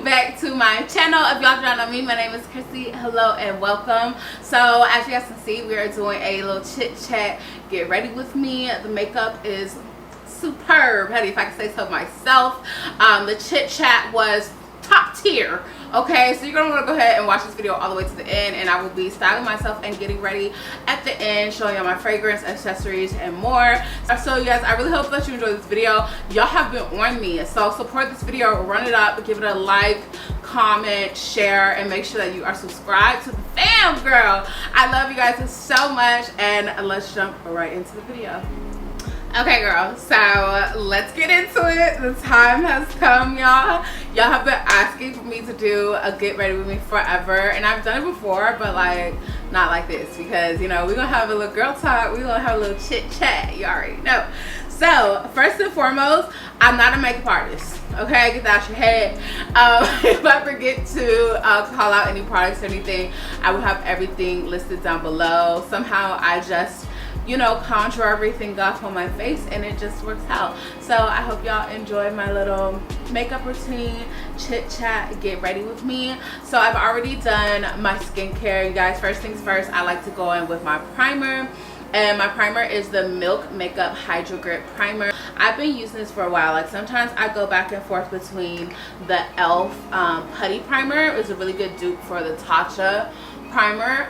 back to my channel. If y'all don't know me, my name is Chrissy. Hello and welcome. So as you guys can see, we are doing a little chit chat. Get ready with me. The makeup is superb, honey, if I can say so myself. The chit chat was top tier. Okay, so you're gonna want to go ahead and watch this video all the way to the end, and I will be styling myself and getting ready at the end, showing y'all my fragrance, accessories, and more. So you guys, I really hope that you enjoyed this video. Y'all have been on me, so support this video, run it up, give it a like, comment, share, and make sure that you are subscribed to the fam, girl. I love you guys so much, and let's jump right into the video. Okay, girl, so let's get into it. The time has come, y'all. Y'all have been asking for me to do a get ready with me forever, and I've done it before, but like not like this, because you know we're gonna have a little girl talk, we're gonna have a little chit chat, you already know. So first and foremost, I'm not a makeup artist, okay? Get that out your head. If I forget to call out any products or anything, I will have everything listed down below. Somehow I just, you know, contour everything off on my face and it just works out. So I hope y'all enjoy my little makeup routine, chit chat, get ready with me. So I've already done my skincare, you guys. First things first, I like to go in with my primer, and my primer is the Milk Makeup Hydro Grip Primer. I've been using this for a while. Like sometimes I go back and forth between the e.l.f. Putty Primer. It's a really good dupe for the Tatcha primer.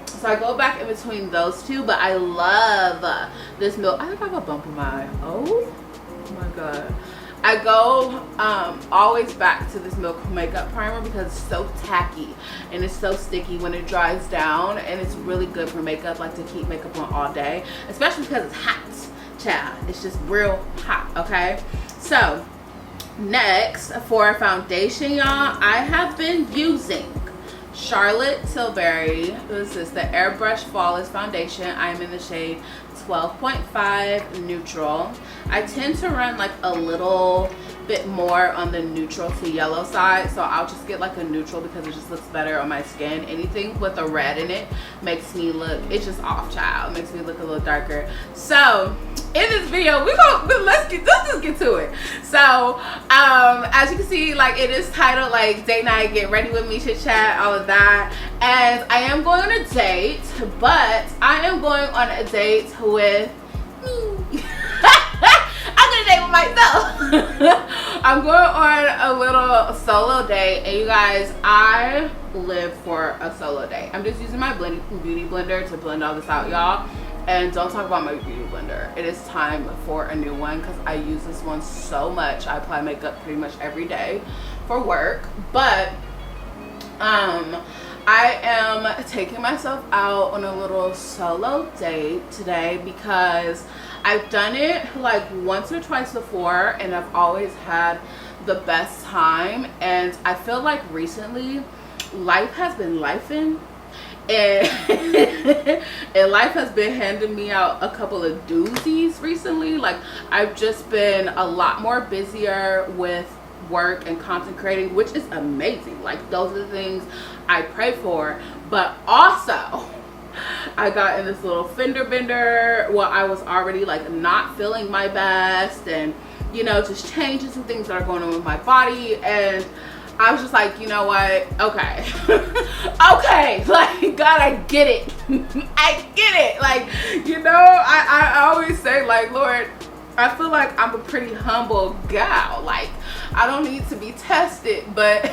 So I go back in between those two, but I love this Milk. I think I have a bump in my eye. Oh my god. I go always back to this Milk Makeup Primer because it's so tacky and it's so sticky when it dries down, and it's really good for makeup, like to keep makeup on all day, especially because it's hot, child. It's just real hot, okay? So next, for foundation, y'all, I have been using Charlotte Tilbury. This is the Airbrush Flawless Foundation. I am in the shade 12.5 Neutral. I tend to run like a little bit more on the neutral to yellow side, so I'll just get like a neutral because it just looks better on my skin. Anything with a red in it makes me look, it's just off, child. It makes me look a little darker. So in this video, let's just get to it. So as you can see, like it is titled like date night, get ready with me, chit chat, all of that. And I am going on a date, but I am going on a date with me. I'm gonna date with myself. I'm going on a little solo date, and you guys, I live for a solo date. I'm just using my beauty blender to blend all this out, y'all. And don't talk about my beauty blender. It is time for a new one because I use this one so much. I apply makeup pretty much every day for work. But I am taking myself out on a little solo date today because I've done it like once or twice before and I've always had the best time. And I feel like recently life has been lifing. And life has been handing me out a couple of doozies recently. Like I've just been a lot more busier with work and content creating, which is amazing. Like those are the things I pray for. But also I got in this little fender bender while I was already like not feeling my best, and you know, just changing some things that are going on with my body. And I was just like, you know what? Okay. Okay. Like, God, I get it. I get it. Like, you know, I always say, like, Lord, I feel like I'm a pretty humble gal. Like, I don't need to be tested, but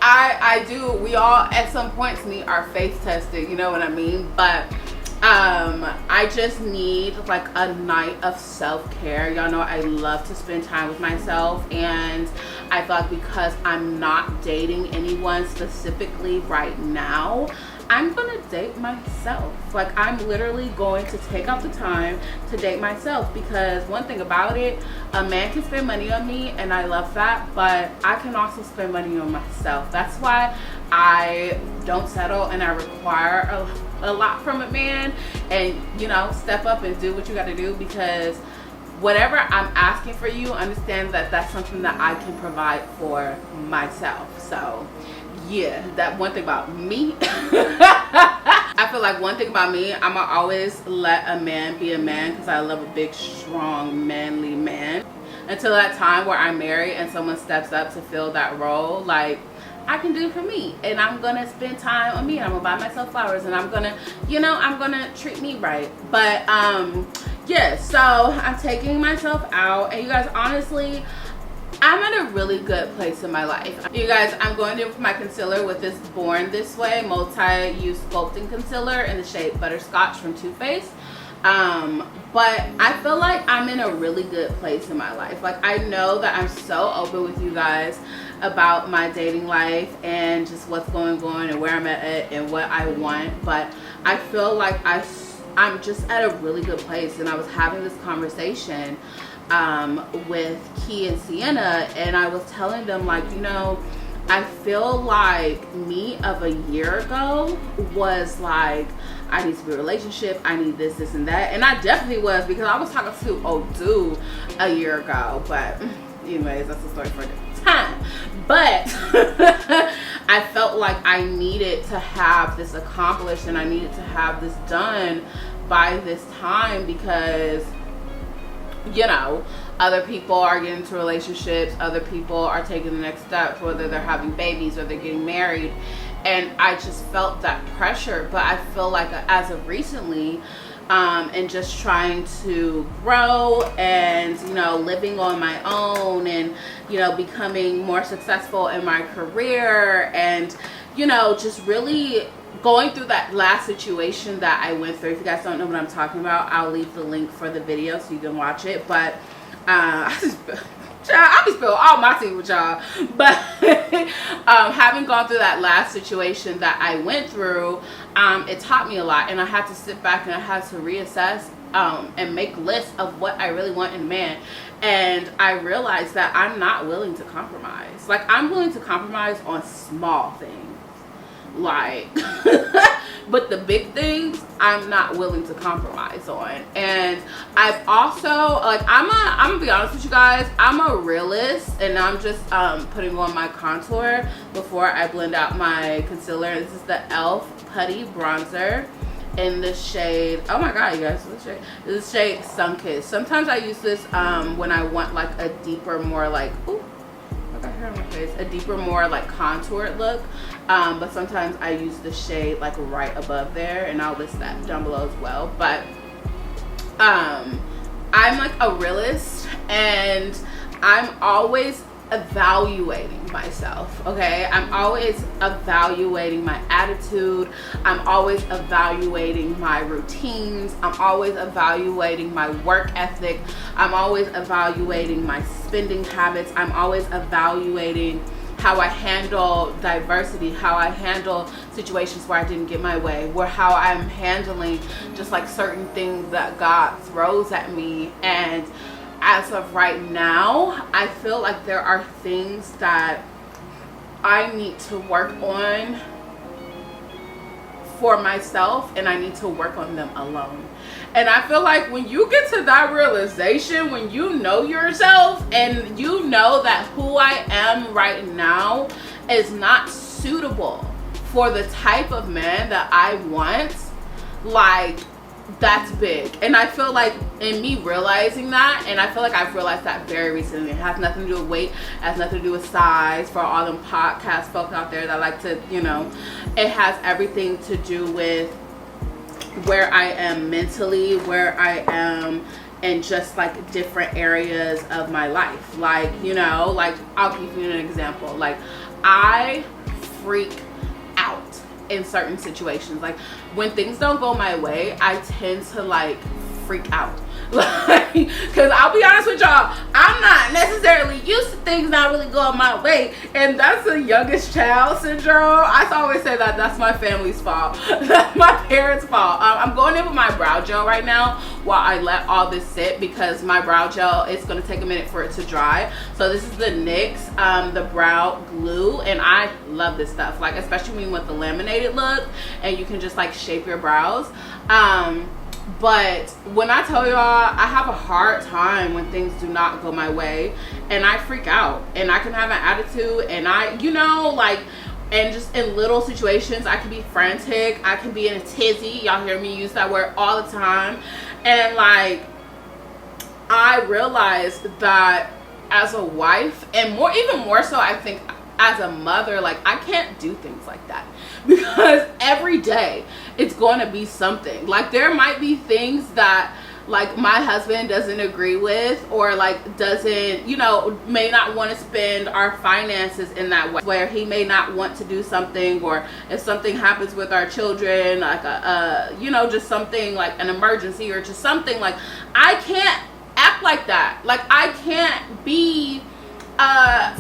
I do. We all, at some points, need our faith tested. You know what I mean? But I just need like a night of self-care. Y'all know I love to spend time with myself, and I feel like because I'm not dating anyone specifically right now, I'm gonna date myself. Like I'm literally going to take out the time to date myself, because one thing about it, a man can spend money on me and I love that, but I can also spend money on myself. That's why I don't settle and I require a lot from a man, and you know, step up and do what you got to do, because whatever I'm asking for you, understand that that's something that I can provide for myself. So yeah, that one thing about me. I feel like one thing about me, I'm gonna always let a man be a man because I love a big, strong, manly man. until that time where I'm married and someone steps up to fill that role, like, I can do for me, and I'm gonna spend time on me, and I'm gonna buy myself flowers, and I'm gonna, you know, I'm gonna treat me right. But yeah, so I'm taking myself out, and you guys, honestly, I'm at a really good place in my life. You guys, I'm going in with my concealer with this Born This Way multi-use sculpting concealer in the shade Butterscotch from Too Faced. But I feel like I'm in a really good place in my life. Like, I know that I'm so open with you guys about my dating life and just what's going on and where I'm at and what I want, but I feel like I'm just at a really good place. And I was having this conversation with Key and Sienna, and I was telling them, like, you know, I feel like me of a year ago was like, I need to be in a relationship, I need this, this, and that. And I definitely was, because I was talking to old dude a year ago. But anyways, that's a story for a different time. But I felt like I needed to have this accomplished, and I needed to have this done by this time, because, you know, other people are getting into relationships, other people are taking the next steps, whether they're having babies or they're getting married. And I just felt that pressure. But I feel like as of recently, and just trying to grow and, you know, living on my own and, you know, becoming more successful in my career, and, you know, just really going through that last situation that I went through. If you guys don't know what I'm talking about, I'll leave the link for the video so you can watch it. But I be spilling all my tea with y'all. But having gone through that last situation that I went through, it taught me a lot, and I had to sit back and I had to reassess and make lists of what I really want in a man. And I realized that I'm not willing to compromise. Like, I'm willing to compromise on small things, like but the big things I'm not willing to compromise on. And I've also, like, I'm gonna be honest with you guys, I'm a realist, and I'm just putting on my contour before I blend out my concealer. This is the e.l.f. Putty Bronzer in the shade, oh my god, you guys, this shade, this is shade Sunkissed. Sometimes I use this when I want like a deeper, more like, ooh, I got hair on my face, a deeper, more like contoured look. But sometimes I use the shade like right above there, and I'll list that down below as well. But I'm like a realist, and I'm always evaluating myself, okay? I'm always evaluating my attitude, I'm always evaluating my routines, I'm always evaluating my work ethic, I'm always evaluating my spending habits, I'm always evaluating how I handle diversity, how I handle situations where I didn't get my way, where how I'm handling just like certain things that God throws at me. And as of right now, I feel like there are things that I need to work on for myself, and I need to work on them alone. And I feel like when you get to that realization, when you know yourself and you know that who I am right now is not suitable for the type of man that I want, like, that's big. And I feel like in me realizing that, and I feel like I've realized that very recently, it has nothing to do with weight, it has nothing to do with size, for all them podcast folks out there that like to, you know, it has everything to do with where I am mentally, where I am in just like different areas of my life. Like, you know, like, I'll give you an example. Like, I freak out in certain situations. Like, when things don't go my way, I tend to like freak out. Like, because I'll be honest with y'all, I'm not necessarily used to things not really going my way, and that's the youngest child syndrome. I always say that that's my family's fault. That's my parents' fault. I'm going in with my brow gel right now while I let all this sit, because my brow gel, it's going to take a minute for it to dry. So this is the NYX the brow glue, and I love this stuff, like, especially when you want the laminated look and you can just like shape your brows. But when I tell y'all, I have a hard time when things do not go my way, and I freak out, and I can have an attitude, and I, you know, like, and just in little situations, I can be frantic, I can be in a tizzy. Y'all hear me use that word all the time. And like, I realized that as a wife, and even more so I think as a mother, like I can't do things like that, because every day it's going to be something. Like there might be things that like my husband doesn't agree with, or like doesn't, you know, may not want to spend our finances in that way, where he may not want to do something, or if something happens with our children, like you know, just something like an emergency or just something, like I can't act like that. Like I can't be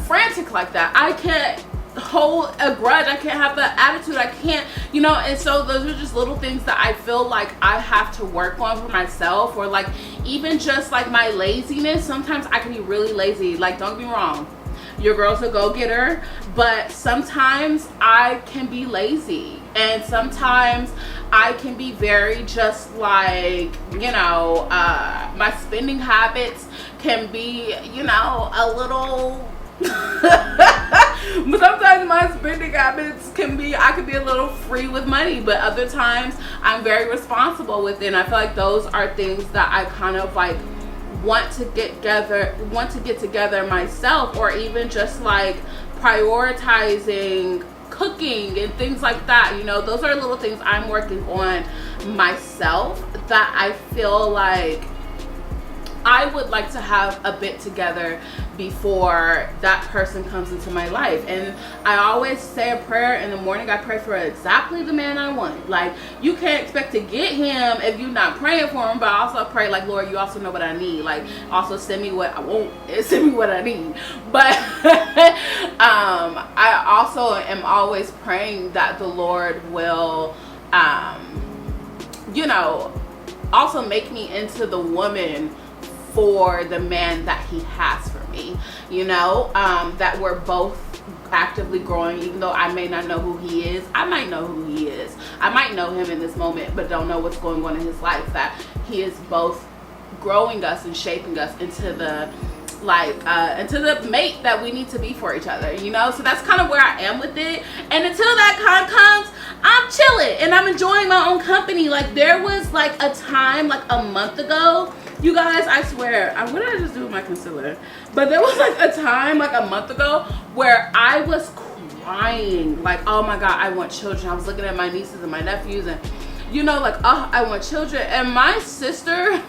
frantic like that. I can't hold a grudge. I can't have the attitude. I can't, you know. And so those are just little things that I feel like I have to work on for myself. Or like even just like my laziness, sometimes I can be really lazy. Like don't get me wrong, your girl's a go-getter, but sometimes I can be lazy, and sometimes I can be very just like, you know, my spending habits can be, you know, a little but sometimes my spending habits can be, I could be a little free with money, but other times I'm very responsible with it. And I feel like those are things that I kind of like want to get together myself, or even just like prioritizing cooking and things like that. You know, those are little things I'm working on myself that I feel like I would like to have a bit together before that person comes into my life. And I always say a prayer in the morning. I pray for exactly the man I want. Like you can't expect to get him if you're not praying for him. But I also pray like, Lord, you also know what I need. Like also send me what I want, send me what I need. But I also am always praying that the Lord will you know, also make me into the woman for the man that he has for me, you know, that we're both actively growing. Even though I may not know who he is, I might know who he is. I might know him in this moment, but don't know what's going on in his life. That he is both growing us and shaping us into the into the mate that we need to be for each other, you know. So that's kind of where I am with it. And until that time comes, I'm chilling and I'm enjoying my own company. Like there was like a time like a month ago, you guys, I swear, what did I just do with my concealer? But there was like a time like a month ago where I was crying like, oh my God, I want children. I was looking at my nieces and my nephews, and you know, like, oh, I want children. And my sister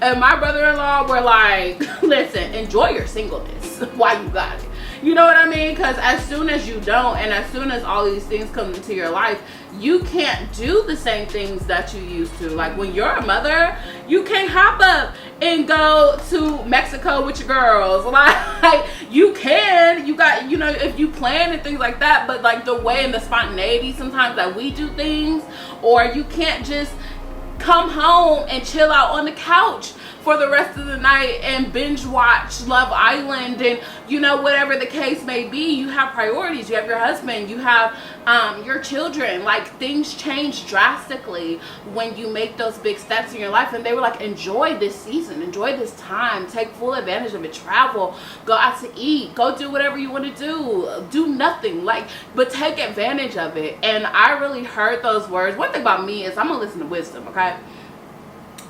and my brother-in-law were like, listen, enjoy your singleness while you got it. You know what I mean? Because as soon as you don't, and as soon as all these things come into your life, you can't do the same things that you used to. Like when you're a mother, you can't hop up and go to Mexico with your girls. Like you can, you got, you know, if you plan and things like that, but like the way and the spontaneity sometimes that we do things, or you can't just come home and chill out on the couch for the rest of the night and binge watch Love Island and, you know, whatever the case may be. You have priorities. You have your husband, you have your children. Like things change drastically when you make those big steps in your life. And they were like, enjoy this season, enjoy this time, take full advantage of it, travel, go out to eat, go do whatever you want to do nothing, like, but take advantage of it. And I really heard those words. One thing about me is I'm gonna listen to wisdom, okay?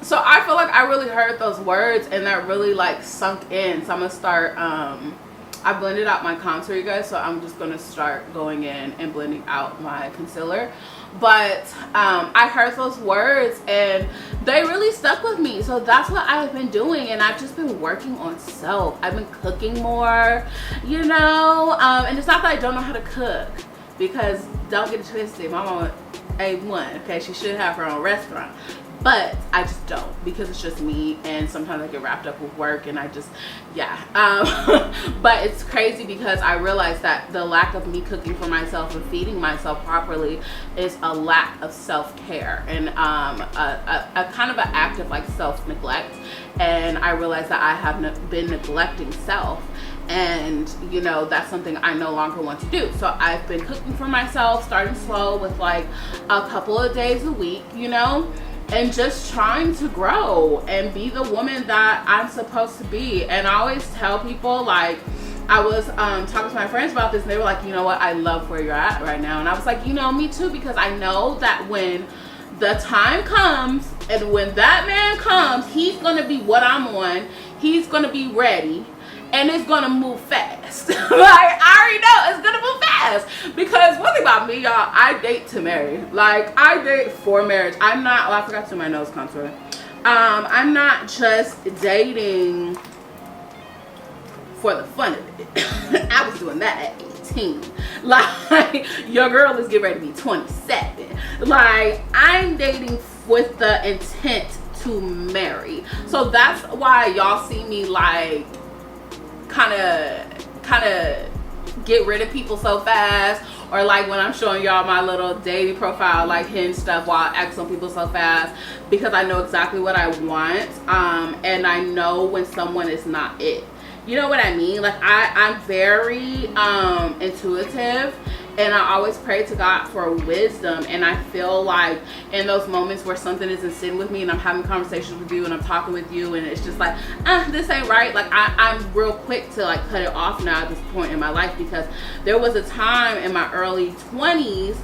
So I feel like I really heard those words and that really like sunk in. So I'm gonna start, I blended out my contour, you guys, so I'm just gonna start going in and blending out my concealer. But I heard those words and they really stuck with me. So that's what I've been doing, and I've just been working on self. I've been cooking more, you know, and it's not that I don't know how to cook, because don't get it twisted, my mama A1, okay, she should have her own restaurant. But I just don't, because it's just me, and sometimes I get wrapped up with work and I just, yeah. But it's crazy because I realized that the lack of me cooking for myself and feeding myself properly is a lack of self-care and a kind of an act of like self-neglect. And I realized that I have been neglecting self. And you know, that's something I no longer want to do. So I've been cooking for myself, starting slow with like a couple of days a week, you know, and just trying to grow and be the woman that I'm supposed to be. And I always tell people, like, I was talking to my friends about this, and they were like, you know what, I love where you're at right now. And I was like, you know, me too, because I know that when the time comes and when that man comes, he's gonna be what I'm on, he's gonna be ready, and it's gonna move fast. Like, I already know it's gonna move fast, because one thing about me, y'all, I date to marry. Like, I date for marriage. I'm not, oh, I forgot to do my nose contour. I'm not just dating for the fun of it. I was doing that at 18. Like, your girl is getting ready to be 27. Like, I'm dating with the intent to marry. So that's why y'all see me like kind of get rid of people so fast, or like when I'm showing y'all my little dating profile, like Hinge stuff, while I X on people so fast, because I know exactly what I want, and I know when someone is not it. You know what I mean? Like, I'm very intuitive, and I always pray to God for wisdom. And I feel like in those moments where something isn't sitting with me, and I'm having conversations with you, and I'm talking with you, and it's just like, this ain't right. Like, I'm real quick to like cut it off now at this point in my life, because there was a time in my early 20s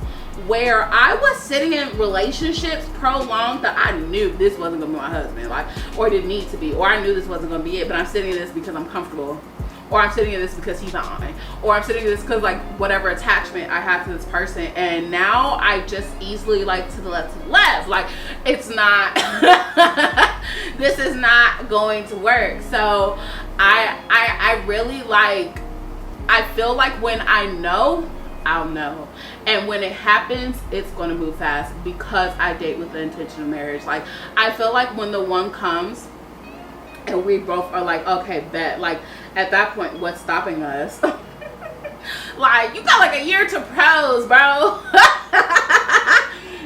where I was sitting in relationships prolonged that I knew this wasn't gonna be my husband, like, or didn't need to be, or I knew this wasn't gonna be it, but I'm sitting in this because I'm comfortable, or I'm sitting in this because he's on, or I'm sitting in this because like whatever attachment I have to this person. And now I just easily like to the left, like, it's not this is not going to work. So I really like, I feel like when I know, I'll know, and when it happens, it's going to move fast, because I date with the intention of marriage. Like, I feel like when the one comes and we both are like, okay, bet, like, at that point, what's stopping us? Like, you got like a year to propose, bro.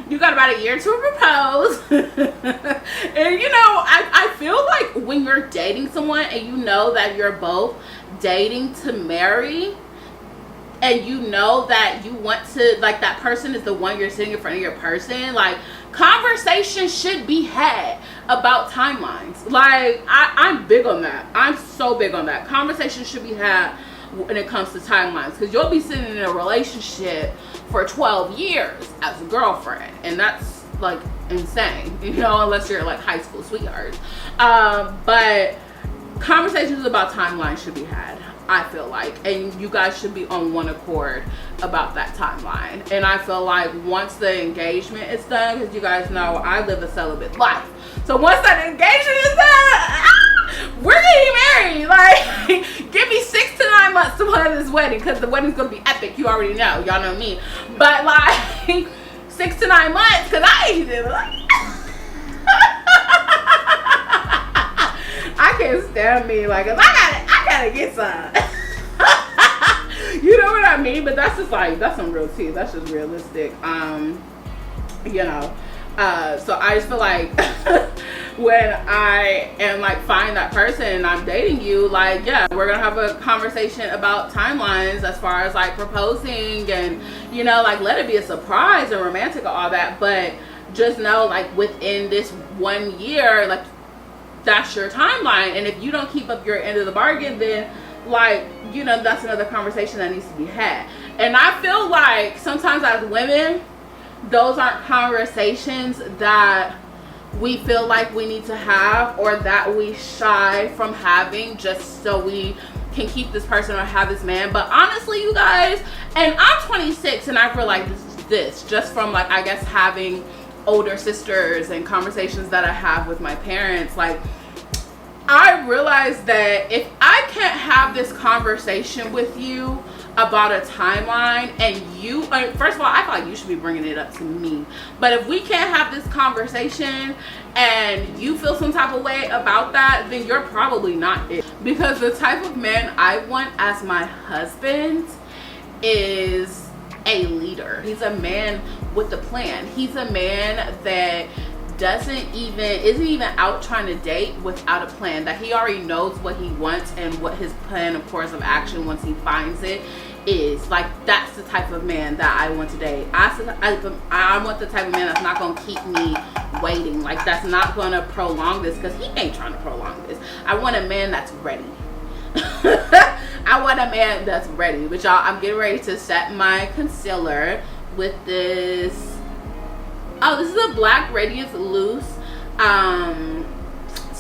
You got about a year to propose. And you know, I feel like when you're dating someone and you know that you're both dating to marry, and you know that you want to, like, that person is the one you're sitting in front of your person, like, conversation should be had about timelines. Like, I'm big on that. I'm so big on that. Conversation should be had when it comes to timelines, because you'll be sitting in a relationship for 12 years as a girlfriend, and that's like insane, you know, unless you're like high school sweethearts. But conversations about timelines should be had, I feel like, and you guys should be on one accord about that timeline. And I feel like once the engagement is done, because you guys know I live a celibate life, so once that engagement is done, we're getting married. Like, give me 6 to 9 months to plan this wedding, because the wedding's gonna be epic. You already know, y'all know me. But like 6 to 9 months, because I ain't even like I can't stand me. Like, if I gotta get some. You know what I mean? But that's just like, that's some real tea. That's just realistic. You know. So I just feel like when I am like find that person and I'm dating you, like, yeah, we're gonna have a conversation about timelines as far as like proposing, and you know, like, let it be a surprise and romantic and all that, but just know, like, within this 1 year, like, that's your timeline. And if you don't keep up your end of the bargain, then, like, you know, that's another conversation that needs to be had. And I feel like sometimes as women, those aren't conversations that we feel like we need to have, or that we shy from having, just so we can keep this person or have this man. But honestly, you guys, and I'm 26, and I feel like this just from, like, I guess having older sisters and conversations that I have with my parents, like, I realized that if I can't have this conversation with you about a timeline, and you, first of all, I feel like you should be bringing it up to me, but if we can't have this conversation and you feel some type of way about that, then you're probably not it. Because the type of man I want as my husband is a leader. He's a man with a plan. He's a man that isn't even out trying to date without a plan, that he already knows what he wants and what his plan of course of action once he finds it is. Like, that's the type of man that I want to date. I want the type of man that's not going to keep me waiting, like, that's not going to prolong this, because he ain't trying to prolong this. I want a man that's ready. I want a man that's ready. But y'all, I'm getting ready to set my concealer with this. Oh, this is a Black Radiance Loose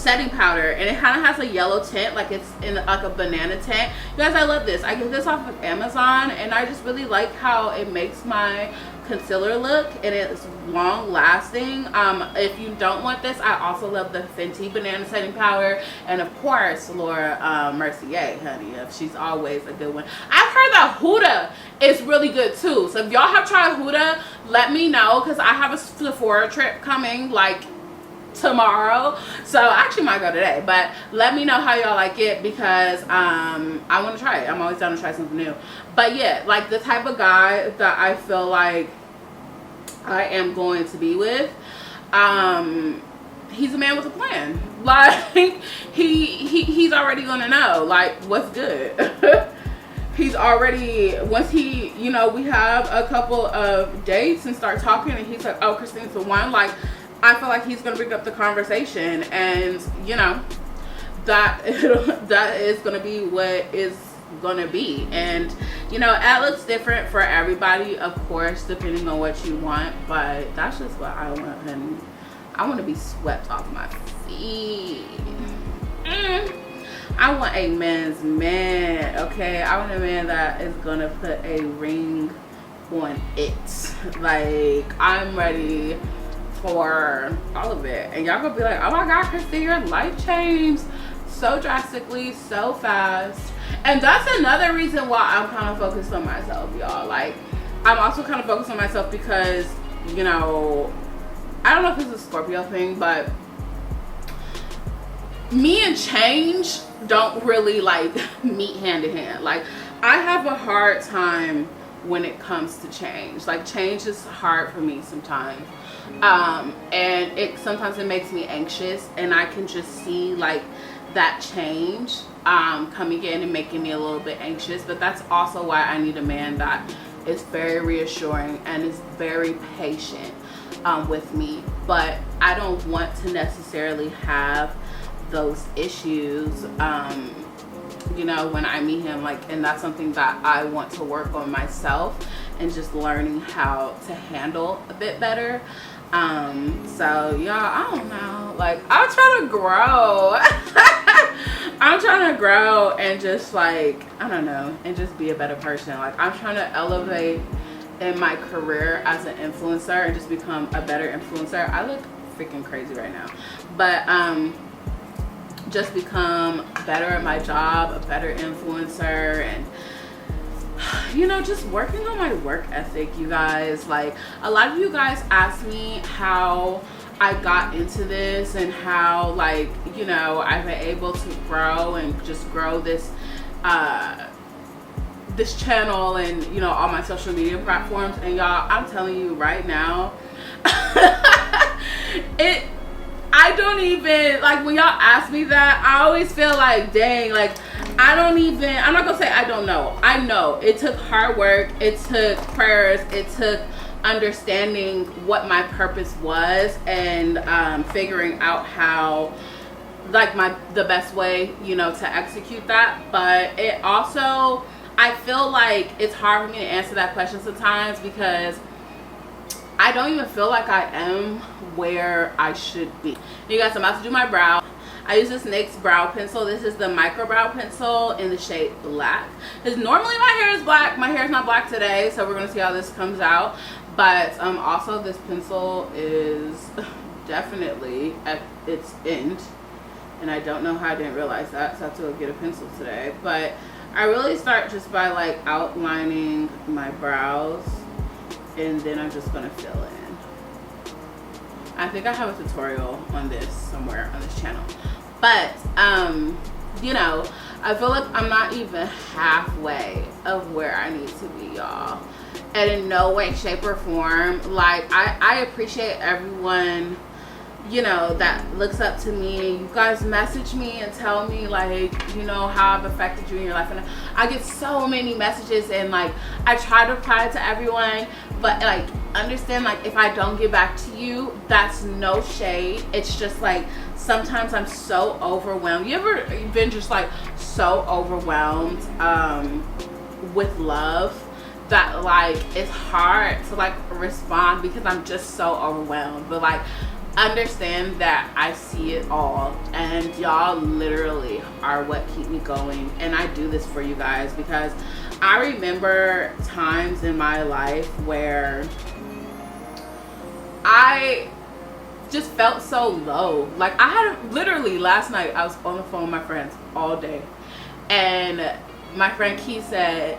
setting powder, and it kind of has a yellow tint, like it's in like a banana tint. You guys, I love this. I get this off of Amazon, and I just really like how it makes my concealer look, and it's long lasting. If you don't want this, I also love the Fenty banana setting powder, and of course Laura Mercier, honey, she's always a good one. I've heard that Huda is really good too, so if y'all have tried Huda, let me know, because I have a Sephora trip coming like tomorrow, so I actually might go today, but let me know how y'all like it, because I want to try it. I'm always down to try something new. But yeah, like the type of guy that I feel like I am going to be with, he's a man with a plan. Like he's already gonna know like what's good. He's already, once he, you know, we have a couple of dates and start talking, and he's like, oh, Christine's the one, like I feel like he's gonna bring up the conversation, and you know, that is gonna be what is gonna be. And you know, it looks different for everybody, of course, depending on what you want, but that's just what I want. And I want to be swept off my feet. I want a man's man, okay? I want a man that is gonna put a ring on it. Like, I'm ready for all of it. And y'all gonna be like, oh my god, Christy, your life changed so drastically, so fast. And that's another reason why I'm kind of focused on myself, y'all. Like, I'm also kind of focused on myself because, you know, I don't know if it's a Scorpio thing, but me and change don't really like meet hand in hand. Like, I have a hard time when it comes to change. Like, change is hard for me sometimes, and sometimes it makes me anxious, and I can just see like that change coming in and making me a little bit anxious. But that's also why I need a man that is very reassuring and is very patient with me. But I don't want to necessarily have those issues you know, when I meet him. Like, and that's something that I want to work on myself, and just learning how to handle a bit better. So y'all, I don't know, like, I'm trying to grow. I'm trying to grow and just like, I don't know, and just be a better person. Like, I'm trying to elevate in my career as an influencer and just become a better influencer. I look freaking crazy right now, but just become better at my job, a better influencer, and you know, just working on my work ethic, you guys. Like, a lot of you guys ask me how I got into this and how, like, you know, I've been able to grow and just grow this this channel and, you know, all my social media platforms. And y'all, I'm telling you right now, I don't even, like, when y'all ask me that, I always feel like, dang, like, I'm not gonna say I don't know. I know it took hard work, it took prayers, it took understanding what my purpose was, and figuring out how, like, the best way, you know, to execute that. But it also, I feel like it's hard for me to answer that question sometimes, because I don't even feel like I am where I should be. You guys, I'm about to do my brow. I use this NYX brow pencil. This is the micro brow pencil in the shade black. Because normally my hair is black. My hair is not black today, so we're going to see how this comes out. But also this pencil is definitely at its end. And I don't know how I didn't realize that, so I have to go get a pencil today. But I really start just by like outlining my brows, and then I'm just gonna fill in. I think I have a tutorial on this somewhere on this channel, but you know, I feel like I'm not even halfway of where I need to be, y'all, and in no way, shape, or form. Like, I appreciate everyone, you know, that looks up to me. You guys message me and tell me, like, you know, how I've affected you in your life, and I get so many messages, and like, I try to reply to everyone, but like, understand, like, if I don't get back to you, that's no shade. It's just like, sometimes I'm so overwhelmed. You ever been just like so overwhelmed with love that like it's hard to like respond because I'm just so overwhelmed? But like, understand that I see it all, and y'all literally are what keep me going. And I do this for you guys because I remember times in my life where I just felt so low. Like I had literally last night I was on the phone with my friends all day, and my friend Key said,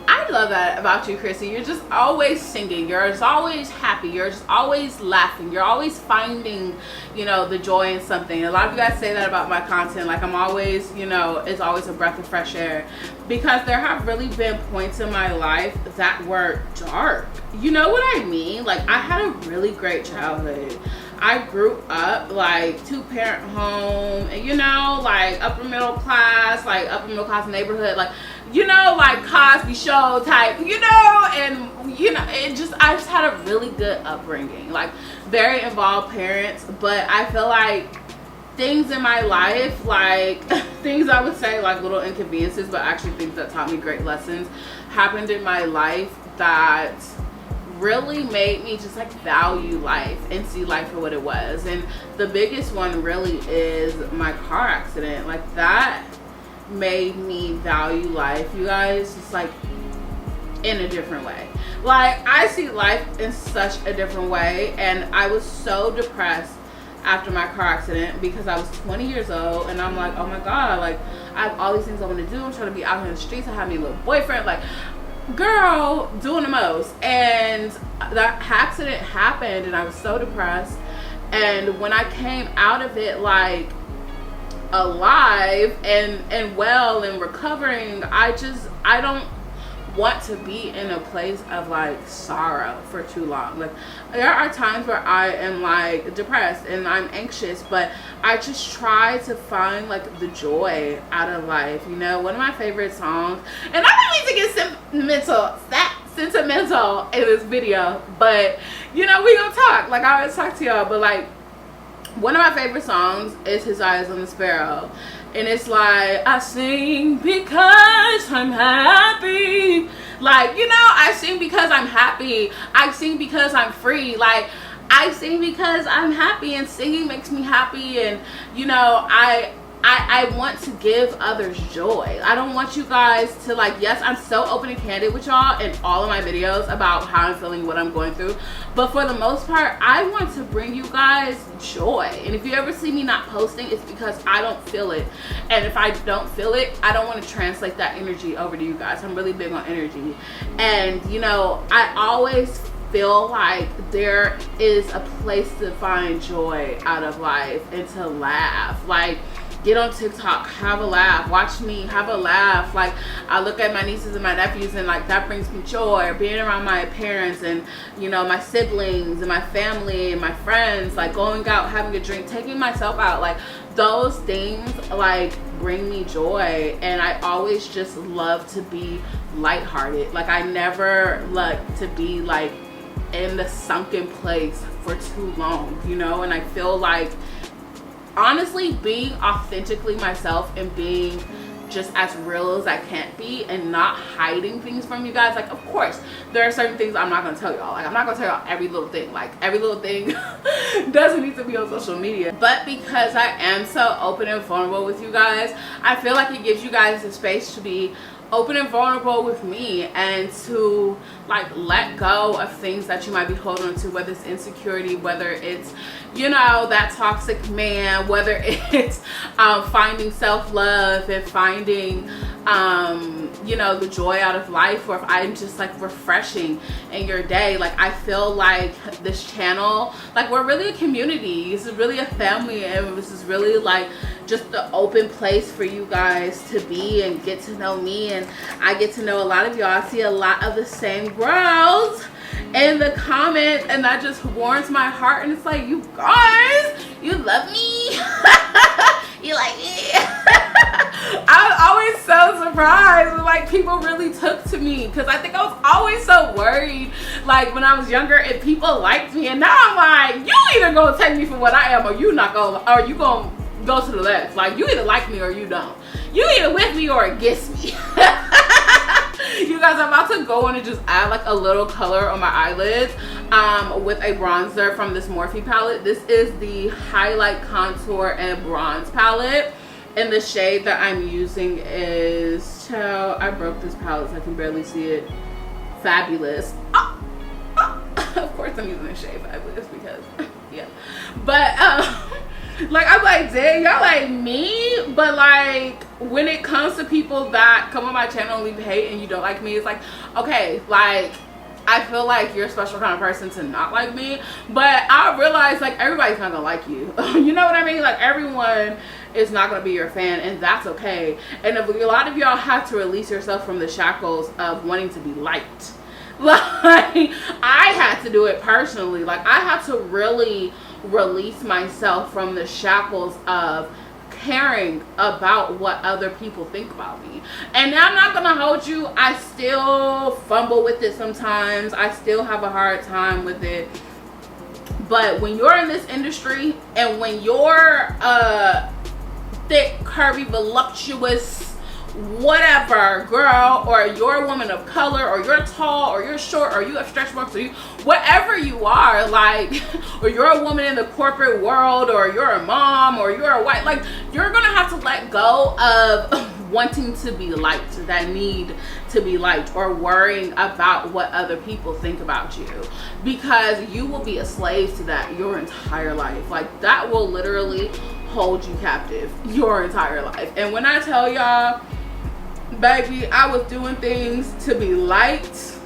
I love that about you, Chrissy. You're just always singing. You're just always happy. You're just always laughing. You're always finding, you know, the joy in something. A lot of you guys say that about my content. Like I'm always, you know, it's always a breath of fresh air, because there have really been points in my life that were dark. You know what I mean? Like I had a really great childhood. I grew up like 2-parent home, and you know, like upper middle class neighborhood, like, you know, like Cosby Show type, you know, and you know, I just had a really good upbringing, like very involved parents. But I feel like things in my life, like things I would say like little inconveniences, but actually things that taught me great lessons, happened in my life that really made me just like value life and see life for what it was. And the biggest one really is my car accident. Like that made me value life, you guys, just like in a different way. Like I see life in such a different way. And I was so depressed after my car accident because I was 20 years old, and I'm like, oh my god, like I have all these things I want to do. I'm trying to be out here in the streets. I have me a little boyfriend, like girl, doing the most. And that accident happened, and I was so depressed. And when I came out of it like alive and well and recovering, I don't want to be in a place of like sorrow for too long. Like there are times where I am like depressed and I'm anxious, but I just try to find like the joy out of life. You know, one of my favorite songs, and I don't mean to get sentimental in this video, but you know, we gonna talk, like I always talk to y'all. But like one of my favorite songs is His Eyes on the Sparrow, and it's like, I sing because I'm happy. Like, you know, I sing because I'm happy. I sing because I'm free. Like I sing because I'm happy, and singing makes me happy. And you know, I want to give others joy. I don't want you guys to like, yes, I'm so open and candid with y'all in all of my videos about how I'm feeling, what I'm going through, but for the most part, I want to bring you guys joy. And if you ever see me not posting, it's because I don't feel it. And if I don't feel it, I don't want to translate that energy over to you guys. I'm really big on energy. And you know, I always feel like there is a place to find joy out of life and to laugh. Like get on TikTok, have a laugh, watch me have a laugh. Like I look at my nieces and my nephews, and like that brings me joy. Or being around my parents and, you know, my siblings and my family and my friends, like going out, having a drink, taking myself out, like those things like bring me joy. And I always just love to be lighthearted. Like I never like to be like in the sunken place for too long, you know. And I feel like honestly being authentically myself and being just as real as I can be and not hiding things from you guys. Like of course there are certain things I'm not gonna tell y'all. Like I'm not gonna tell y'all every little thing. Like every little thing doesn't need to be on social media. But because I am so open and vulnerable with you guys, I feel like it gives you guys the space to be open and vulnerable with me, and to like let go of things that you might be holding on to, whether it's insecurity, whether it's, you know, that toxic man, whether it's finding self-love and finding you know, the joy out of life, or if I'm just like refreshing in your day. Like I feel like this channel, like we're really a community. This is really a family, and this is really like just the open place for you guys to be and get to know me. And I get to know a lot of y'all. I see a lot of the same girls in the comments, and that just warms my heart. And it's like, you guys, you love me. You like me. I was always so surprised when like people really took to me, because I think I was always so worried like when I was younger if people liked me, and now I'm like, you either gonna take me for what I am, or you not gonna, or you gonna go to the left. Like you either like me or you don't. You either with me or against me. You guys, I'm about to go in and just add like a little color on my eyelids. with a bronzer from this Morphe palette. This is the Highlight Contour and Bronze palette, and the shade that I'm using is, child, I broke this palette so I can barely see it, Fabulous. Of course I'm using the shade Fabulous because yeah, but like, I'm like, dang, y'all like me? But like, when it comes to people that come on my channel and leave hate and you don't like me, it's like, okay, like, I feel like you're a special kind of person to not like me, but I realize like everybody's not gonna like you. You know what I mean? Like, everyone is not gonna be your fan, and that's okay. And if a lot of y'all have to release yourself from the shackles of wanting to be liked, like, I had to do it personally. Like, I had to really release myself from the shackles of caring about what other people think about me. And I'm not gonna hold you, I still fumble with it sometimes. I still have a hard time with it. But when you're in this industry, and when you're thick, curvy, voluptuous, whatever girl, or you're a woman of color, or you're tall, or you're short, or you have stretch marks, or you, whatever you are, like, or you're a woman in the corporate world, or you're a mom, or you're a white, like, you're gonna have to let go of wanting to be liked, that need to be liked, or worrying about what other people think about you, because you will be a slave to that your entire life. Like, that will literally hold you captive your entire life. And when I tell y'all, baby, I was doing things to be liked,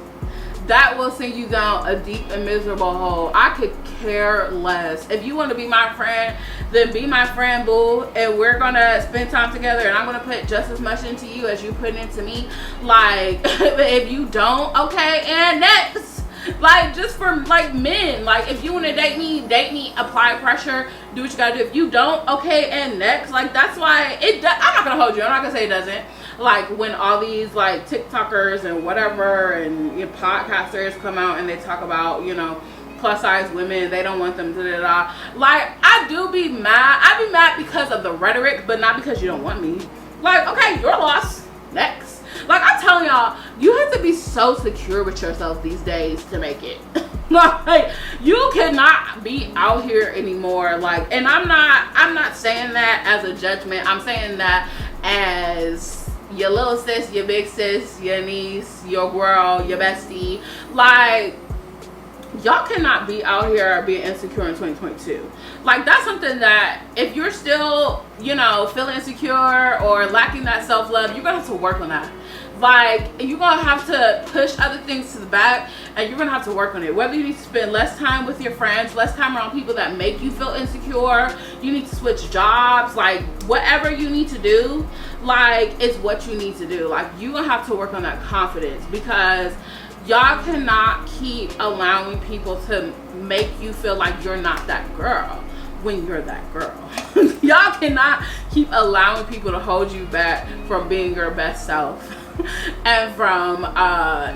that will send you down a deep and miserable hole. I could care less. If you want to be my friend, then be my friend, boo, and we're gonna spend time together, and I'm gonna put just as much into you as you put into me. Like, if you don't, okay, and next. Like, just for like men, like, if you want to date me, apply pressure, do what you gotta do. If you don't, okay, and next. Like, that's why I'm not gonna hold you, I'm not gonna say it doesn't. Like, when all these like TikTokers and whatever and, you know, podcasters come out and they talk about, you know, plus size women, they don't want them to da. Like, I do be mad. I be mad because of the rhetoric, but not because you don't want me. Like, okay, you're lost. Next. Like, I'm telling y'all, you have to be so secure with yourself these days to make it. Like, you cannot be out here anymore. Like, and I'm not saying that as a judgment. I'm saying that as your little sis, your big sis, your niece, your girl, your bestie. Like, y'all cannot be out here being insecure in 2022. Like, that's something that if you're still, you know, feeling insecure or lacking that self-love, you're gonna have to work on that. Like, you're gonna have to push other things to the back, and you're gonna have to work on it. Whether you need to spend less time with your friends, less time around people that make you feel insecure, you need to switch jobs, like, whatever you need to do, like, it's what you need to do. Like, you're gonna have to work on that confidence, because y'all cannot keep allowing people to make you feel like you're not that girl when you're that girl. Y'all cannot keep allowing people to hold you back from being your best self and from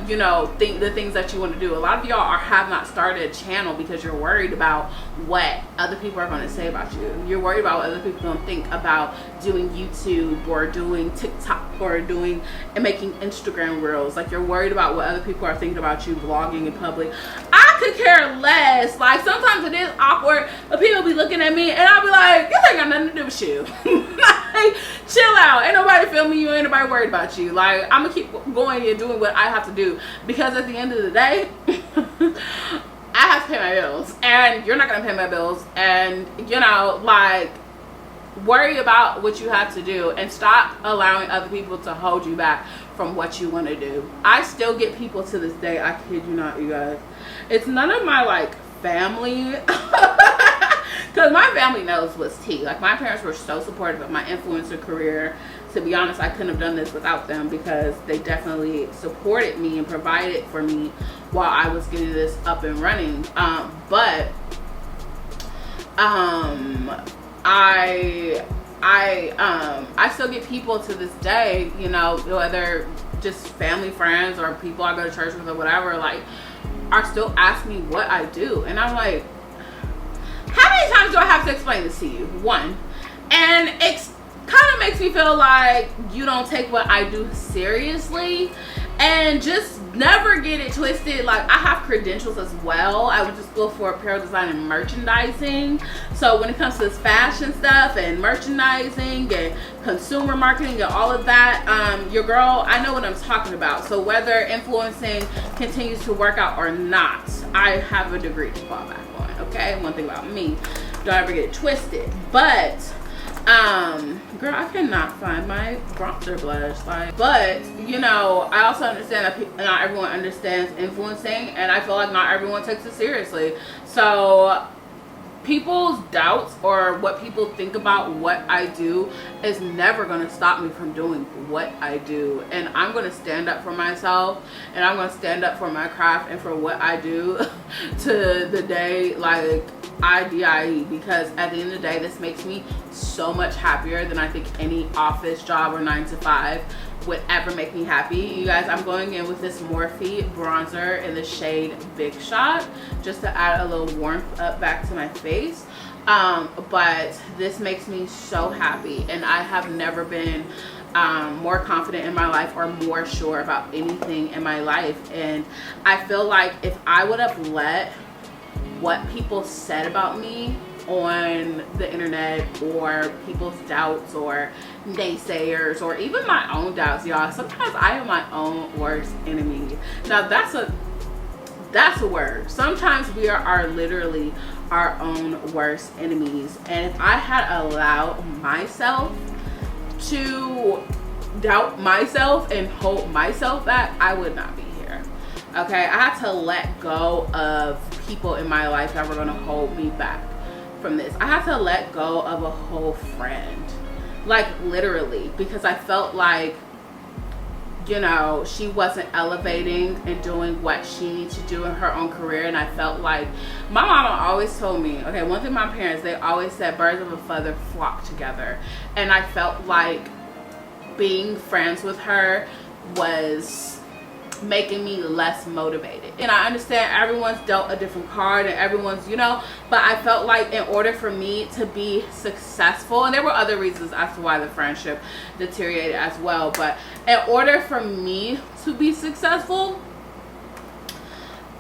you know, the things that you want to do. A lot of y'all have not started a channel because you're worried about what other people are going to say about you. You're worried about what other people are going to think about doing YouTube or doing TikTok or doing and making Instagram reels. Like, you're worried about what other people are thinking about you vlogging in public. I could care less. Like, sometimes it is awkward, but people be looking at me and I'll be like, this ain't got nothing to do with you. Like, chill out. Ain't nobody filming you, ain't nobody worried about you. Like, I'm gonna keep going and doing what I have to do, because at the end of the day I have to pay my bills, and you're not gonna pay my bills. And, you know, like, worry about what you have to do and stop allowing other people to hold you back from what you want to do. I still get people to this day, I kid you not, you guys, it's none of my like family because my family knows what's tea. Like, my parents were so supportive of my influencer career. To be honest, I couldn't have done this without them, because they definitely supported me and provided for me while I was getting this up and running. But I still get people to this day, you know, whether just family, friends, or people I go to church with or whatever, like, are still asking me what I do. And I'm like, how many times do I have to explain this to you? One. And it kind of makes me feel like you don't take what I do seriously. And just never get it twisted. Like, I have credentials as well. I went to school for apparel design and merchandising. So when it comes to this fashion stuff and merchandising and consumer marketing and all of that, your girl, I know what I'm talking about. So whether influencing continues to work out or not, I have a degree to fall back on. Okay, one thing about me, don't ever get it twisted. But girl, I cannot find my bronzer blush. Like, but you know, I also understand that not everyone understands influencing, and I feel like not everyone takes it seriously. So people's doubts or what people think about what I do is never going to stop me from doing what I do. And I'm going to stand up for myself, and I'm going to stand up for my craft and for what I do to the day like I die, because at the end of the day, this makes me so much happier than I think any office job or 9 to 5 would ever make me happy. You guys, I'm going in with this Morphe bronzer in the shade Big Shot just to add a little warmth up back to my face. But this makes me so happy, and I have never been more confident in my life or more sure about anything in my life. And I feel like if I would have let what people said about me on the internet, or people's doubts or naysayers, or even my own doubts, y'all, sometimes I am my own worst enemy. Now that's a word. Sometimes we are literally our own worst enemies. And if I had allowed myself to doubt myself and hold myself back, I would not be here. Okay, I had to let go of people in my life that were going to hold me back from this. I had to let go of a whole friend, like literally, because I felt like, you know, she wasn't elevating and doing what she needed to do in her own career. And I felt like, my mama always told me, okay, one thing my parents, they always said birds of a feather flock together. And I felt like being friends with her was making me less motivated. And I understand everyone's dealt a different card and everyone's, you know, but I felt like in order for me to be successful, and there were other reasons as to why the friendship deteriorated as well, but in order for me to be successful,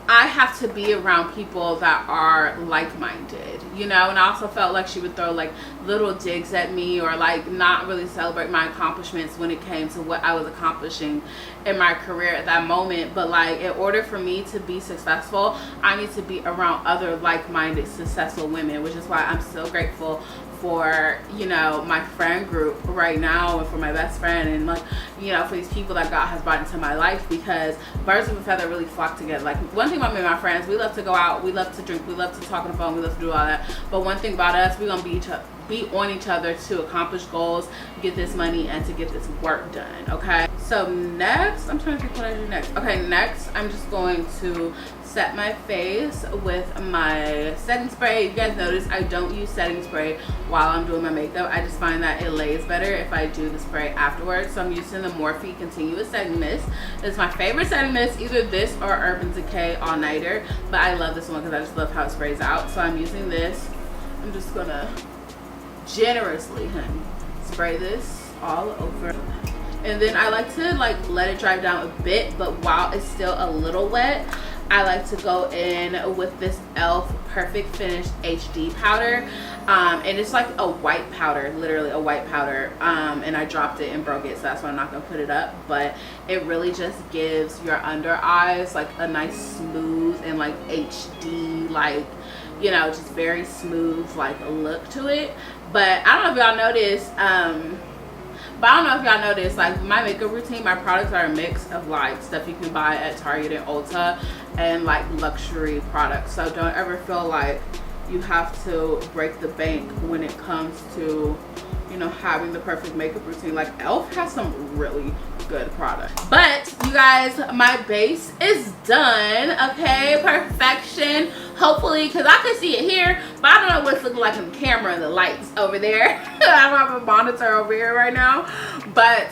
I have to be around people that are like-minded, you know. And I also felt like she would throw like little digs at me, or like not really celebrate my accomplishments when it came to what I was accomplishing in my career at that moment. But like, in order for me to be successful, I need to be around other like-minded successful women, which is why I'm so grateful for, you know, my friend group right now, and for my best friend, and like, you know, for these people that God has brought into my life, because birds of a feather really flock together. Like, one thing about me and my friends, we love to go out, we love to drink, we love to talk on the phone, we love to do all that, but one thing about us, we're gonna be on each other to accomplish goals, get this money, and to get this work done. Okay, so next, I'm trying to think what I do next. Okay, next I'm just going to set my face with my setting spray. You guys notice I don't use setting spray while I'm doing my makeup. I just find that it lays better if I do the spray afterwards. So I'm using the Morphe Continuous Setting Mist. It's my favorite setting mist, either this or Urban Decay All Nighter, but I love this one because I just love how it sprays out. So I'm using this. I'm just gonna generously, honey, spray this all over. And then I like to like let it dry down a bit, but while it's still a little wet, I like to go in with this e.l.f. Perfect Finish HD powder. And it's like a white powder, literally a white powder. And I dropped it and broke it, so that's why I'm not gonna put it up. But it really just gives your under eyes like a nice smooth and like HD, like, you know, just very smooth like look to it. But I don't know if y'all noticed, like my makeup routine, my products are a mix of like stuff you can buy at Target and Ulta and like luxury products. So don't ever feel like you have to break the bank when it comes to, you know, having the perfect makeup routine. Like e.l.f. has some really good products. But you guys, my base is done. Okay, perfection, hopefully, because I can see it here, but I don't know what it's looking like on the camera and the lights over there. I don't have a monitor over here right now, but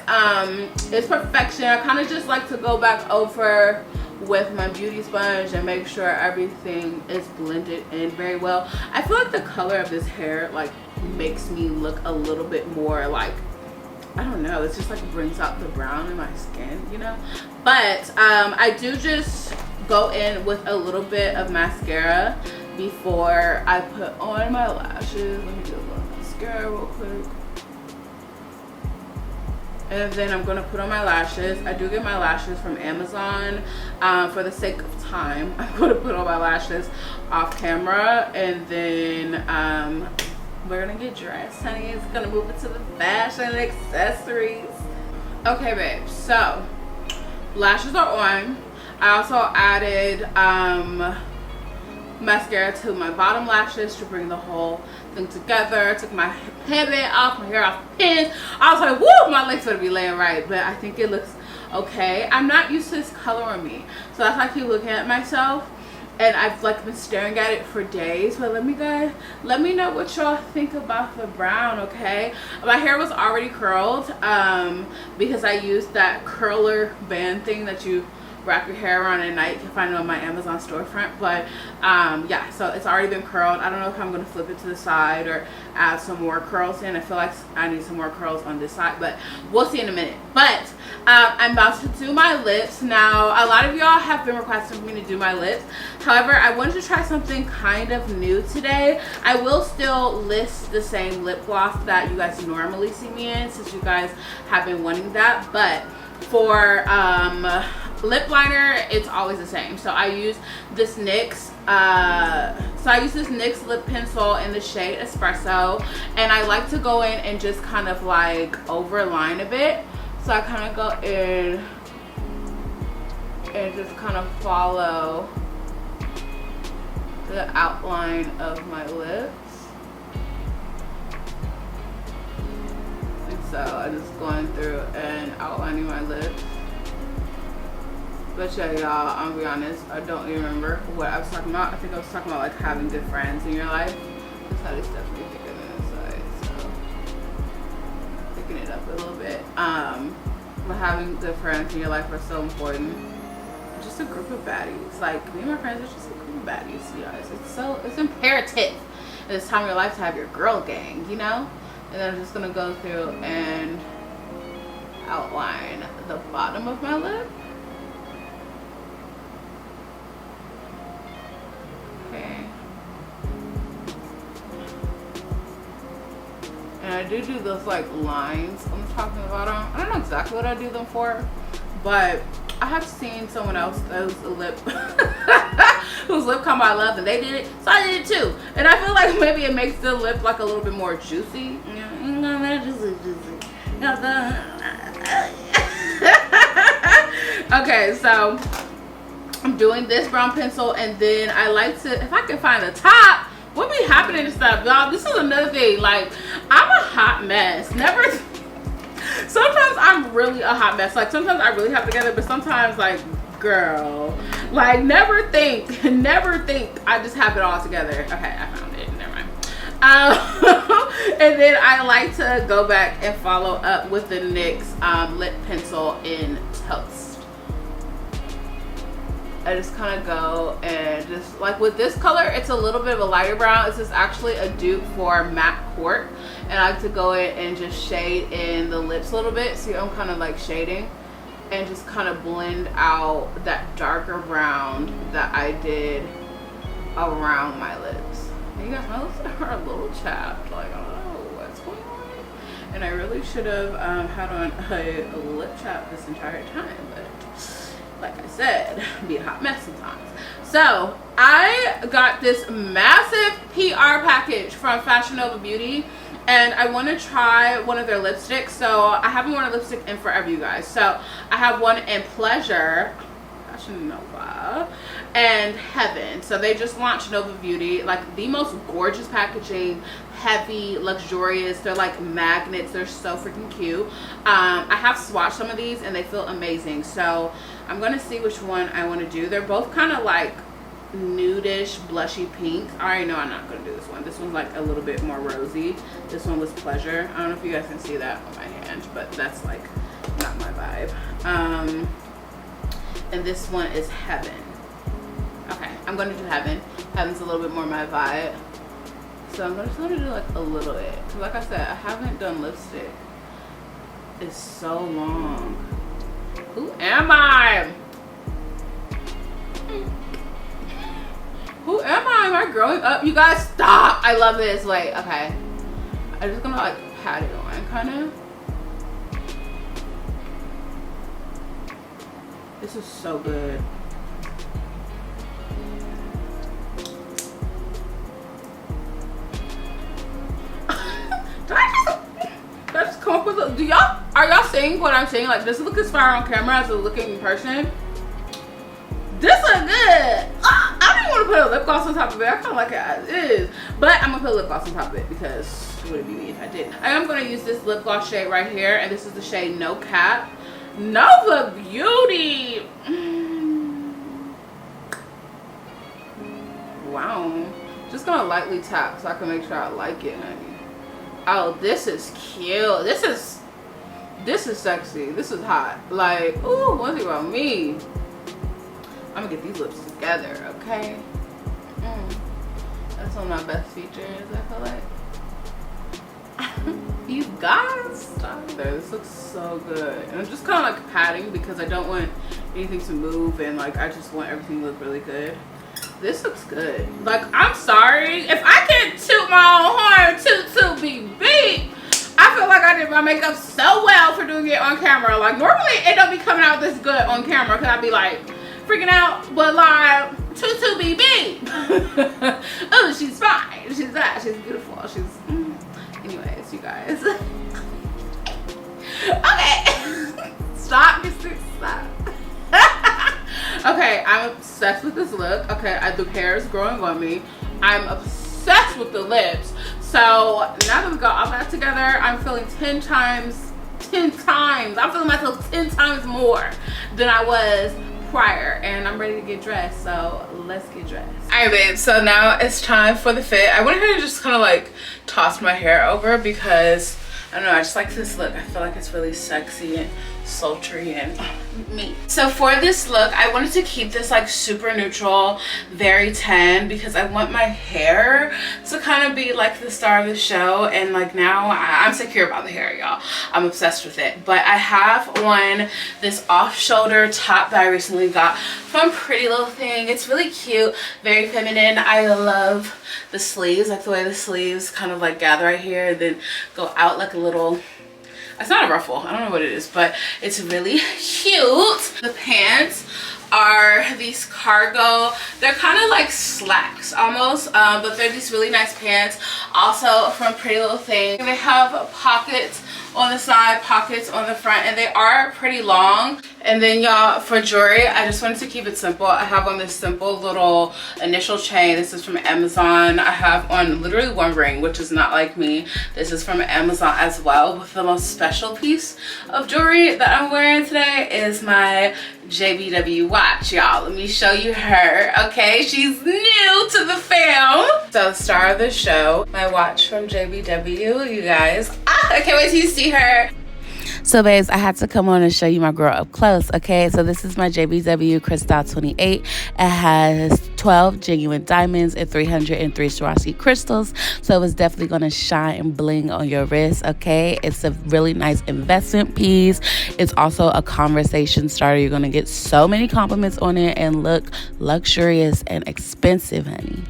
it's perfection. I kind of just like to go back over with my beauty sponge and make sure everything is blended in very well. I feel like the color of this hair like makes me look a little bit more like I don't know, it's just like brings out the brown in my skin, you know. But I do just go in with a little bit of mascara before I put on my lashes. Let me do a little mascara real quick. And then I'm going to put on my lashes. I do get my lashes from Amazon. For the sake of time, I'm going to put on my lashes off camera. And then we're going to get dressed, honey. It's going to move into the fashion and accessories. Okay, babe. So, lashes are on. I also added mascara to my bottom lashes to bring the whole thing together. Took my headband off, my hair off pins. I was like, woo, my legs better be laying right, but I think it looks okay. I'm not used to this color on me, so that's why I keep looking at myself, and I've like been staring at it for days. But let me know what y'all think about the brown. Okay, my hair was already curled because I used that curler band thing that you wrap your hair around at night. You can find it on my Amazon storefront. But yeah, so it's already been curled. I don't know if I'm going to flip it to the side or add some more curls in. I feel like I need some more curls on this side, but we'll see in a minute. But I'm about to do my lips now. A lot of y'all have been requesting for me to do my lips. However, I wanted to try something kind of new today. I will still list the same lip gloss that you guys normally see me in, since you guys have been wanting that. But for lip liner, it's always the same. So I use this NYX lip pencil in the shade Espresso, and I like to go in and just kind of like overline a bit. So I kind of go in and just kind of follow the outline of my lips. And so I'm just going through and outlining my lips. But yeah, y'all, I'm gonna be honest, I don't even remember what I was talking about. I think I was talking about like having good friends in your life. That's how this definitely thicker than inside, so thicken it up a little bit. But having good friends in your life are so important. Just a group of baddies. Like, me and my friends are just a group of baddies, you guys. It's imperative at this time of your life to have your girl gang, you know? And then I'm just gonna go through and outline the bottom of my lip. And I do those like lines on the top and the bottom. I don't know exactly what I do them for, but I have seen someone else whose lip combo I love, and they did it, so I did it too. And I feel like maybe it makes the lip like a little bit more juicy. Okay, so I'm doing this brown pencil, and then I like to, if I can find the top. What be happening and stuff, y'all? This is another thing. Like, I'm a hot mess. Sometimes I'm really a hot mess. Like, sometimes I really have it together, but sometimes, like, girl, like, never think I just have it all together. Okay, I found it. Never mind. And then I like to go back and follow up with the NYX lip pencil in Toast. I just kind of go and just like with this color, it's a little bit of a lighter brown. This is actually a dupe for matte cork, and I like to go in and just shade in the lips a little bit. See, I'm kind of like shading and just kind of blend out that darker brown that I did around my lips. And you guys, my lips are a little chapped. Like, I don't know what's going on. And I really should have had on a lip chap this entire time, but like I said, be a hot mess sometimes. So I got this massive PR package from Fashion Nova Beauty, and I want to try one of their lipsticks. So I haven't worn a lipstick in forever, you guys. So I have one in Pleasure, Fashion Nova, and Heaven. So they just launched Nova Beauty, like the most gorgeous packaging, heavy, luxurious. They're like magnets. They're so freaking cute. I have swatched some of these and they feel amazing. So I'm gonna see which one I want to do. They're both kind of like nudish, blushy pink. I already know I'm not gonna do this one. This one's like a little bit more rosy. This one was Pleasure. I don't know if you guys can see that on my hand, but that's like not my vibe. And this one is Heaven. Okay, I'm gonna do Heaven. Heaven's a little bit more my vibe. So I'm just gonna do like a little bit. Cause like I said, I haven't done lipstick is so long. Who am I? Who am I? Am I growing up? You guys, stop. I love this. Wait, okay. I'm just gonna like pat it on, kind of. This is so good. Did I just come up with a, are y'all seeing what I'm saying? Like, does it look as fire on camera as it look in person? This look good. I don't even want to put a lip gloss on top of it. I kind of like it as is. But I'm going to put a lip gloss on top of it because it wouldn't be me if I didn't. I am going to use this lip gloss shade right here. And this is the shade No Cap. Nova Beauty. Wow. Just going to lightly tap so I can make sure I like it, honey. Oh, this is cute. This is sexy. This is hot. Like, ooh, one thing about me, I'm gonna get these lips together, okay? That's one of my best features, I feel like. You guys, stop there. This looks so good. And I'm just kind of like patting because I don't want anything to move, and like I just want everything to look really good. This looks good. Like, I'm sorry. If I can toot my own horn, toot be beat. I feel like I did my makeup so well for doing it on camera. Like, normally it don't be coming out this good on camera because I'd be like freaking out. But like, toot be beat. Oh, she's fine. She's that. She's beautiful. She's, anyways, you guys. Okay. Stop. Stop. Okay, I'm obsessed with this look. Okay, the hair is growing on me. I'm obsessed with the lips. So now that we got all that together, I'm feeling 10 times. I'm feeling myself 10 times more than I was prior. And I'm ready to get dressed. So let's get dressed. All right, babe. So now it's time for the fit. I went ahead and just kind of like tossed my hair over because I don't know, I just like this look. I feel like it's really sexy and sultry and me. So for this look, I wanted to keep this like super neutral, very tan, because I want my hair to kind of be like the star of the show. And like now I'm secure about the hair, y'all. I'm obsessed with it. But I have on this off-shoulder top that I recently got from Pretty Little Thing. It's really cute, very feminine. I love the sleeves, like the way the sleeves kind of like gather right here and then go out like a little, it's not a ruffle, I don't know what it is, but it's really cute. The pants are these cargo, they're kind of like slacks almost, but they're these really nice pants, also from Pretty Little Thing. They have pockets on the side, pockets on the front, and they are pretty long. And then y'all, for jewelry, I just wanted to keep it simple. I have on this simple little initial chain. This is from Amazon. I have on literally one ring, which is not like me. This is from Amazon as well. But the most special piece of jewelry that I'm wearing today is my JBW watch, y'all. Let me show you her, okay? She's new to the fam. So the star of the show, my watch from JBW, you guys. I can't wait till you see her. So babes, I had to come on and show you my girl up close, okay? So this is my JBW Crystal 28. It has 12 genuine diamonds and 303 Swarovski crystals. So it was definitely going to shine and bling on your wrist, okay? It's a really nice investment piece. It's also a conversation starter. You're going to get so many compliments on it and look luxurious and expensive, honey.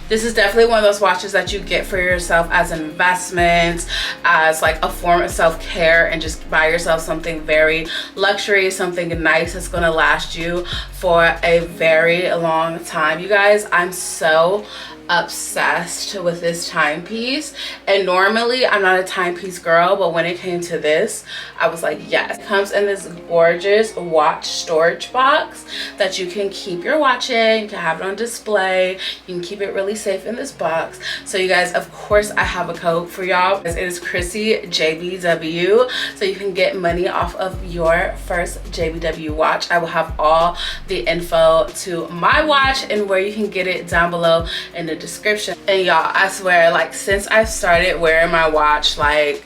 This is definitely one of those watches that you get for yourself as an investment, as like a form of self-care, and just buy yourself something very luxury, something nice that's gonna last you for a very long time. You guys, I'm so obsessed with this timepiece, and normally I'm not a timepiece girl, but when it came to this, I was like, yes. It comes in this gorgeous watch storage box that you can keep your watch in. You can have it on display. You can keep it really safe in this box. So you guys, of course, I have a code for y'all. It is ChrissyJBW, so you can get money off of your first JBW watch. I will have all the info to my watch and where you can get it down below in the description. And y'all, I swear, like, since I started wearing my watch, like,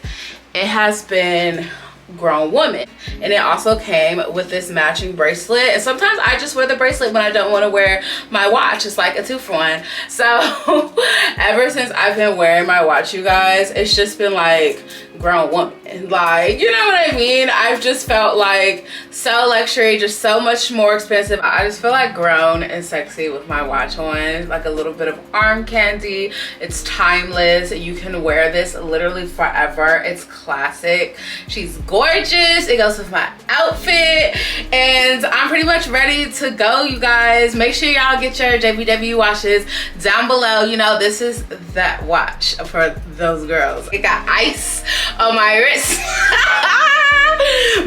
it has been grown woman. And it also came with this matching bracelet, and sometimes I just wear the bracelet when I don't want to wear my watch. It's like a 2-for-1. So ever since I've been wearing my watch, you guys, it's just been like grown woman. Like, you know what I mean? I've just felt like so luxury, just so much more expensive. I just feel like grown and sexy with my watch on, like a little bit of arm candy. It's timeless. You can wear this literally forever. It's classic. She's gorgeous. It goes with my outfit, and I'm pretty much ready to go, you guys. Make sure y'all get your JBW watches down below. You know, this is that watch for those girls. It got ice on my wrist.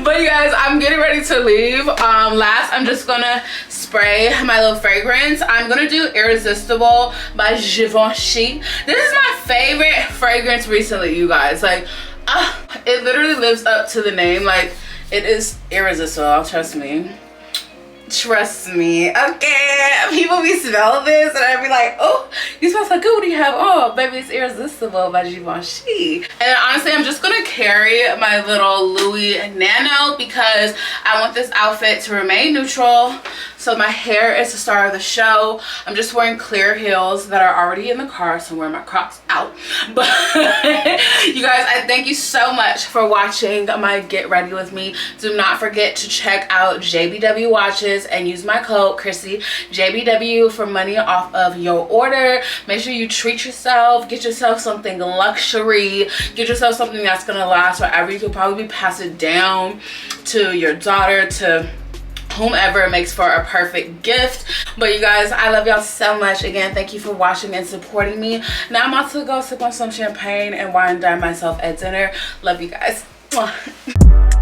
But you guys, I'm getting ready to leave. Last, I'm just gonna spray my little fragrance. I'm gonna do Irresistible by Givenchy. This is my favorite fragrance recently, you guys. Like, it literally lives up to the name. Like, it is irresistible, trust me. Trust me. Okay, people be smell this and I'd be like, oh, you smell so good. What do you have? Oh, baby, it's Irresistible by Givenchy. And honestly, I'm just gonna carry my little Louis Nano because I want this outfit to remain neutral. So my hair is the star of the show. I'm just wearing clear heels that are already in the car, so I'm wearing my Crocs out. But you guys, I thank you so much for watching my Get Ready With Me. Do not forget to check out JBW watches and use my code Chrissy JBW for money off of your order. Make sure you treat yourself. Get yourself something luxury. Get yourself something that's gonna last forever. You could probably pass it down to your daughter, to whomever. Makes for a perfect gift. But you guys, I love y'all so much. Again, thank you for watching and supporting me. Now I'm about to go sip on some champagne and wine down myself at dinner. Love you guys. Mwah.